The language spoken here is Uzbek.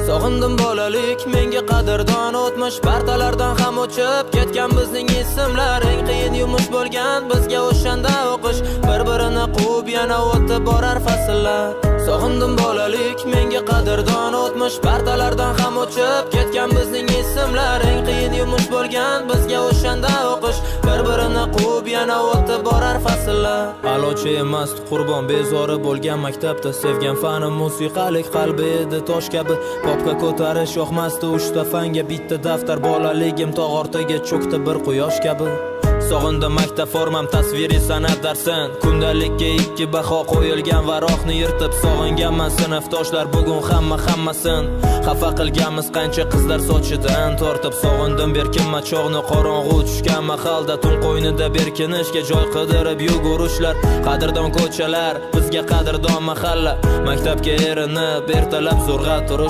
Sog'indim bolalik, menga qadrdon o'tmish partalardan ham o'chib ketgan bizning ismlar. Eng qiyin yumush bo'lgan bizga o'shanda o'qish, bir-birini quvib yana o'tib borar fasllar. Sog'indim bolalik, menga qadrdon o'tmish partalardan ham o'chib ketgan bizning ismlar. Eng qiyin yumush bo'lgan bizga o'shanda o'qish, bir-birini quvib yana o'tib borar fasllar. Alochi emas qurbon bezori bo'lgan maktabda, sevgan fanim musiqalik qalbi edi tosh kabi. Popga ko'tarish yoqmasdi, 3 ta fanga bitta daftar. Bolaligim tog' ortiga cho'kdi bir quyosh kabi. Sog'indim maktab formam, tasviriy san'at darsin. Kundalikka 2 baho qo'yilgan varoqni yirtib sog'inganman sinfdoshlar bugun hammasin. Xafa qilganmiz qancha qizlar sochidan tortib. Sog'indim berkinma chog'ni qorong'u tushgan mahalda, tun qo'ynida berkinishga joy qidirib yugurishlar. Qadrdon ko'chalar bizga qadrdon mahalla, maktabga erinib ertalab zo'rg'a turish.